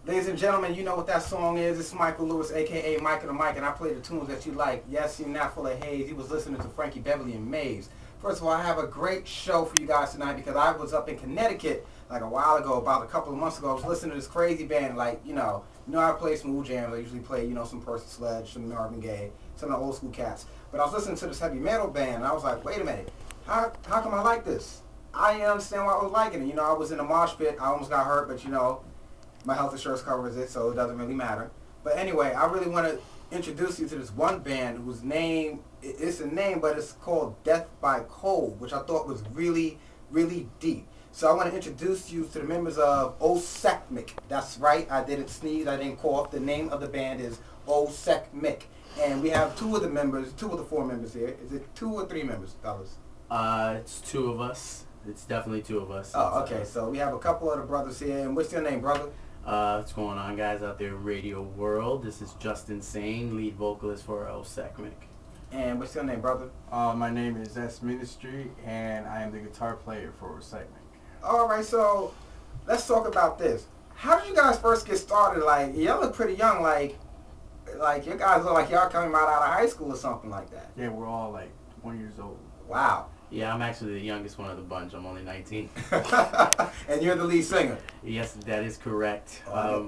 Ladies and gentlemen, you know what that song is. It's Michael Lewis, a.k.a. Mike and the Mike, and I play the tunes that you like. Yes, you're not full of haze. He was listening to Frankie Beverly and Maves. First of all, I have a great show for you guys tonight because I was up in Connecticut like a while ago, about a couple of months ago. I was listening to this crazy band, like, I play smooth jams. I usually play, some Percy Sledge, some Marvin Gaye, some of the old school cats. But I was listening to this heavy metal band, and I was like, wait a minute, how come I like this? I didn't understand why I was liking it. I was in a mosh pit. I almost got hurt, but, my health insurance covers it, so it doesn't really matter. But anyway, I really want to introduce you to this one band whose name, it's a name, but it's called Death by Cold, which I thought was really, really deep. So I want to introduce you to the members of Ocecmic. That's right, I didn't sneeze, I didn't cough. The name of the band is Ocecmic. And we have two of the four members here. Is it 2 or 3 members, fellas? It's 2 of us. It's definitely 2 of us. Oh, okay. So we have a couple of the brothers here. And what's your name, brother? What's going on, guys, out there in radio world? This is Justin Sane, lead vocalist for Ocecmic. And what's your name, brother? My name is S Ministry, and I am the guitar player for Ocecmic. All right, so let's talk about this. How did you guys first get started? Like, y'all look pretty young. Like you guys look like y'all coming out of high school or something like that. Yeah, we're all like 1 years old. Wow. Yeah, I'm actually the youngest one of the bunch. I'm only 19. And you're the lead singer? Yes, that is correct. Okay.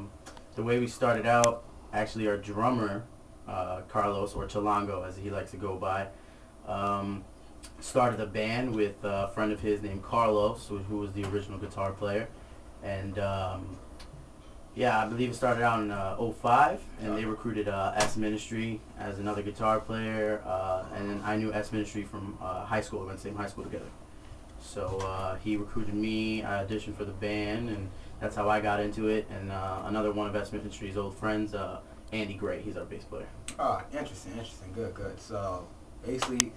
The way we started out, actually our drummer, Carlos, or Chilango as he likes to go by, started a band with a friend of his named Carlos, who was the original guitar player. And yeah, I believe it started out in 05, and they recruited S Ministry as another guitar player, and then I knew S Ministry from high school. We went to the same high school together. So he recruited me, I auditioned for the band, and that's how I got into it. And another one of S Ministry's old friends, Andy Gray, he's our bass player. Oh, interesting, good. So basically,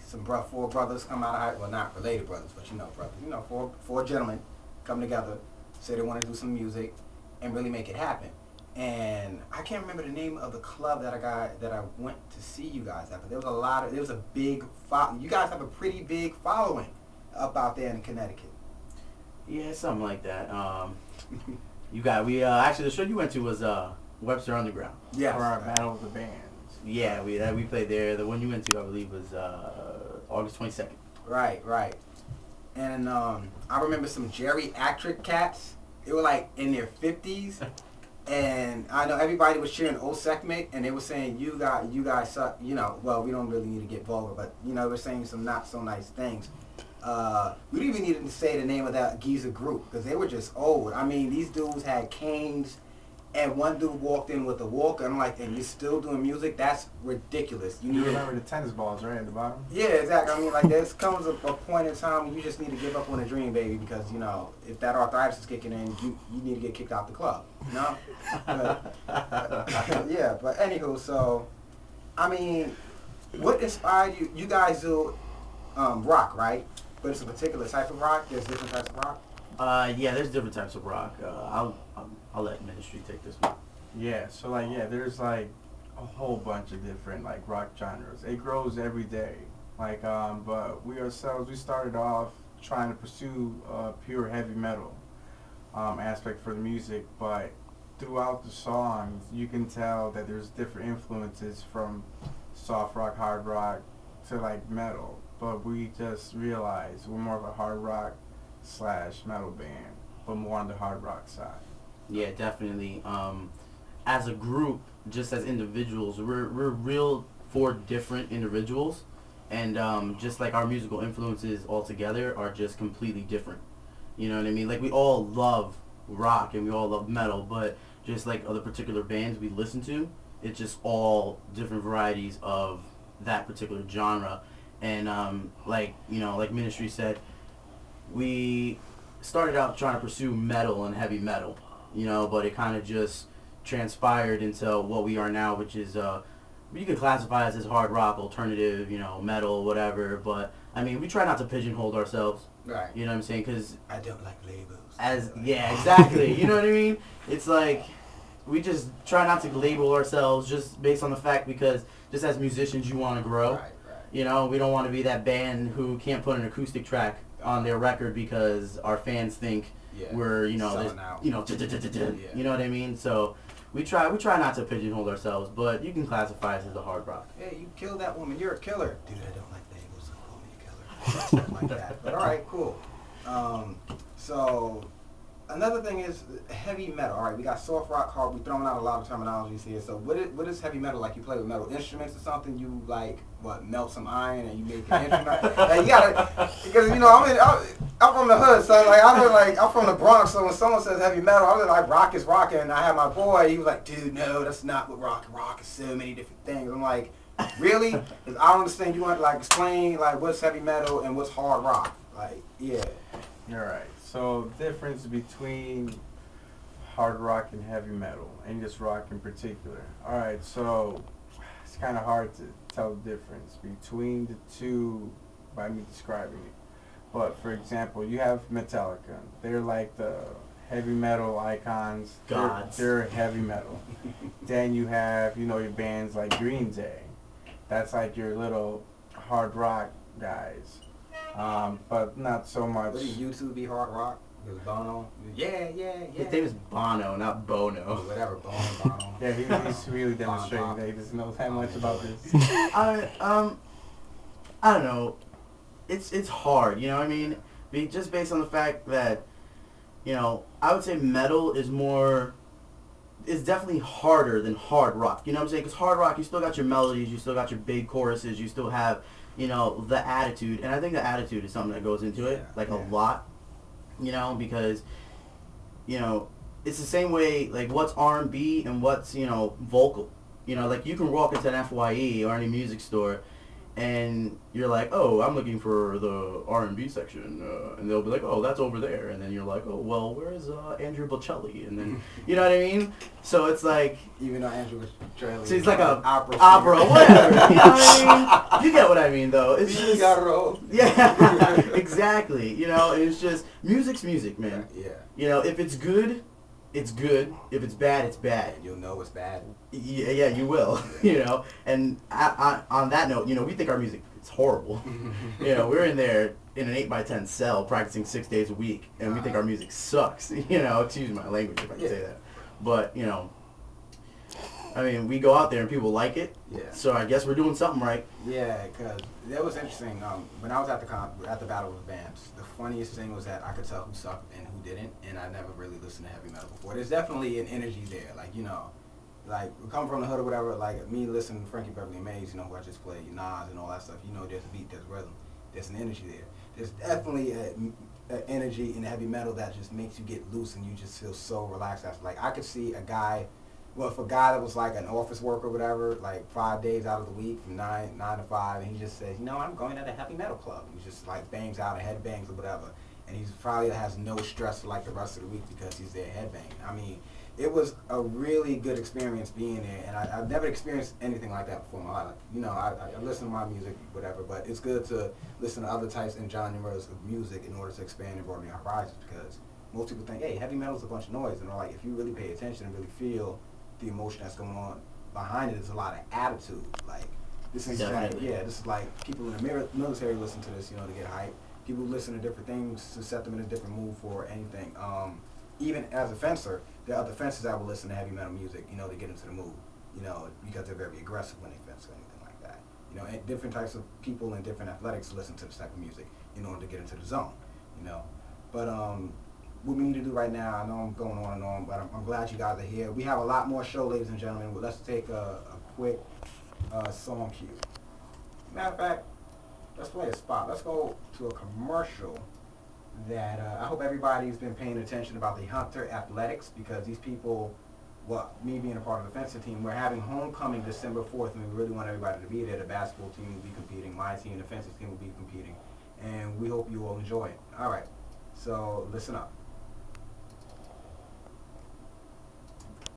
four brothers come out of high, well, not related brothers, but brothers, four gentlemen come together, say they want to do some music and really make it happen. And I can't remember the name of the club that I went to see you guys at, but there was a big you guys have a pretty big following up out there in Connecticut. Yeah, something like that. Actually the show you went to was Webster Underground. Yeah. For our Battle of the Bands. Yeah, we played there. The one you went to, I believe, was August 22nd. Right. And I remember some geriatric cats. They were like in their 50s, and I know everybody was cheering Ocecmic, and they were saying you guys suck. Well, we don't really need to get vulgar, but they were saying some not so nice things. We didn't even need to say the name of that geezer group because they were just old. I mean, these dudes had canes, and one dude walked in with a walker. I'm like, and you're still doing music? That's ridiculous. You remember the tennis balls, right, at the bottom? Yeah, exactly. I mean, like, there comes a point in time when you just need to give up on a dream, baby, because, if that arthritis is kicking in, you need to get kicked out the club, yeah, but anywho, so, I mean, what inspired you? You guys do rock, right? But it's a particular type of rock? There's different types of rock? Yeah, there's different types of rock. I'll let Ministry take this one. Yeah, so there's like a whole bunch of different rock genres. It grows every day. But we started off trying to pursue pure heavy metal aspect for the music, but throughout the songs you can tell that there's different influences from soft rock, hard rock to metal. But we just realized we're more of a hard rock / metal band, but more on the hard rock side. Yeah, definitely. As a group, just as individuals, we're real 4 different individuals, and just like our musical influences all together are just completely different. You know what I mean? Like, we all love rock and we all love metal, but just like other particular bands we listen to, it's just all different varieties of that particular genre. And like Ministry said, we started out trying to pursue metal and heavy metal, but it kind of just transpired into what we are now, which is you can classify us as hard rock, alternative, metal, whatever. But I mean, we try not to pigeonhole ourselves. Right. You know what I'm saying? Because I don't like labels. Yeah, exactly. You know what I mean? It's like we just try not to label ourselves just based on the fact because just as musicians, you want to grow. Right. We don't want to be that band who can't put an acoustic track on their record because our fans think we're, you know what I mean? So we try not to pigeonhole ourselves, but you can classify us as a hard rock. Hey, you killed that woman. You're a killer. Dude, I don't like bagels, so call me a killer. Stuff like that. But all right, cool. So another thing is heavy metal. All right, we got soft rock, hard. We're throwing out a lot of terminologies here. So what is heavy metal? Like you play with metal instruments or something? You like what? Melt some iron and you make an instrument? Like, you gotta, because you know I'm from the hood, so like I'm from the Bronx. So when someone says heavy metal, I'm like rock is rocking. And I had my boy. He was like, dude, no, that's not what rock. Rock is so many different things. I'm like, really? 'Cause I don't understand. You want to like explain like what's heavy metal and what's hard rock? Like, yeah. All right. So difference between hard rock and heavy metal, and just rock in particular. All right. So it's kind of hard to tell the difference between the two by me describing it. But for example, you have Metallica. They're like the heavy metal icons. Gods. They're heavy metal. Then you have, you know, your bands like Green Day. That's like your little hard rock guys. But not so much. What do you YouTube be hard rock? Is Bono? Yeah. His name is Bono, not Bono. Whatever, Bono. Yeah, he's really demonstrating that he doesn't know that much about this. I don't know. It's hard, you know what I mean? Just based on the fact that, you know, I would say metal is definitely harder than hard rock. You know what I'm saying? Because hard rock, you still got your melodies, you still got your big choruses, you still have, you know, the attitude. And I think the attitude is something that goes into it, a lot, you know, because, you know, it's the same way, like, what's R&B and what's, you know, vocal. You know, like, you can walk into an FYE or any music store, and you're like, oh, I'm looking for the R&B section, and they'll be like, oh, that's over there, and then you're like, oh, well, where's Andrew Bocelli? And then, you know what I mean? So it's like, even though Andrew Bocelli, so he's like a opera, whatever. You know what I mean? You get what I mean, though. It's just, Figaro. yeah, exactly. You know, it's just music's music, man. Yeah. You know, if it's good, it's good. If it's bad, it's bad. You'll know it's bad. Yeah, you will. You know, and on that note, you know, we think our music is horrible. You know, we're in there in an 8x10 cell practicing 6 days a week, and we think our music sucks. You know, excuse my language if I can say that. But, you know, I mean, we go out there and people like it. Yeah. So I guess we're doing something right. Yeah, because that was interesting. When I was at the Battle of the Bands, the funniest thing was that I could tell who sucked and who didn't, and I never really listened to heavy metal before. There's definitely an energy there, like, you know, like we come from the hood or whatever. Like me listening to Frankie Beverly and Mays, you know, who I just played, Nas and all that stuff. You know, there's a beat, there's rhythm, there's an energy there. There's definitely an energy in heavy metal that just makes you get loose and you just feel so relaxed after. Like I could see a guy. Well, if a guy that was like an office worker or whatever, like 5 days out of the week from 9 to 5, and he just says, you know, I'm going to the heavy metal club. He just like bangs out and headbangs or whatever. And he's probably has no stress for like the rest of the week because he's there headbanging. I mean, it was a really good experience being there, and I've never experienced anything like that before in my life. You know, I listen to my music, whatever, but it's good to listen to other types and genres of music in order to expand and broaden your horizons, because most people think, hey, heavy metal is a bunch of noise, and they're like, if you really pay attention and really feel the emotion that's going on behind it, is a lot of attitude. Like this is like, this is like people in the military listen to this, you know, to get hype. People listen to different things to set them in a different mood for anything. Even as a fencer, there are other fencers that will listen to heavy metal music, you know, to get into the mood, you know, because they're very aggressive when they fence or anything like that. You know, and different types of people in different athletics listen to this type of music in order to get into the zone, you know. But what we need to do right now, I know I'm going on and on, but I'm glad you guys are here. We have a lot more show, ladies and gentlemen. But let's take a quick song cue. Matter of fact, let's play a spot. Let's go to a commercial that I hope everybody's been paying attention about the Hunter Athletics, because these people, well, me being a part of the fencing team, we're having homecoming December 4th, and we really want everybody to be there. The basketball team will be competing, my team, the fencing team will be competing, and we hope you all enjoy it. All right, so listen up.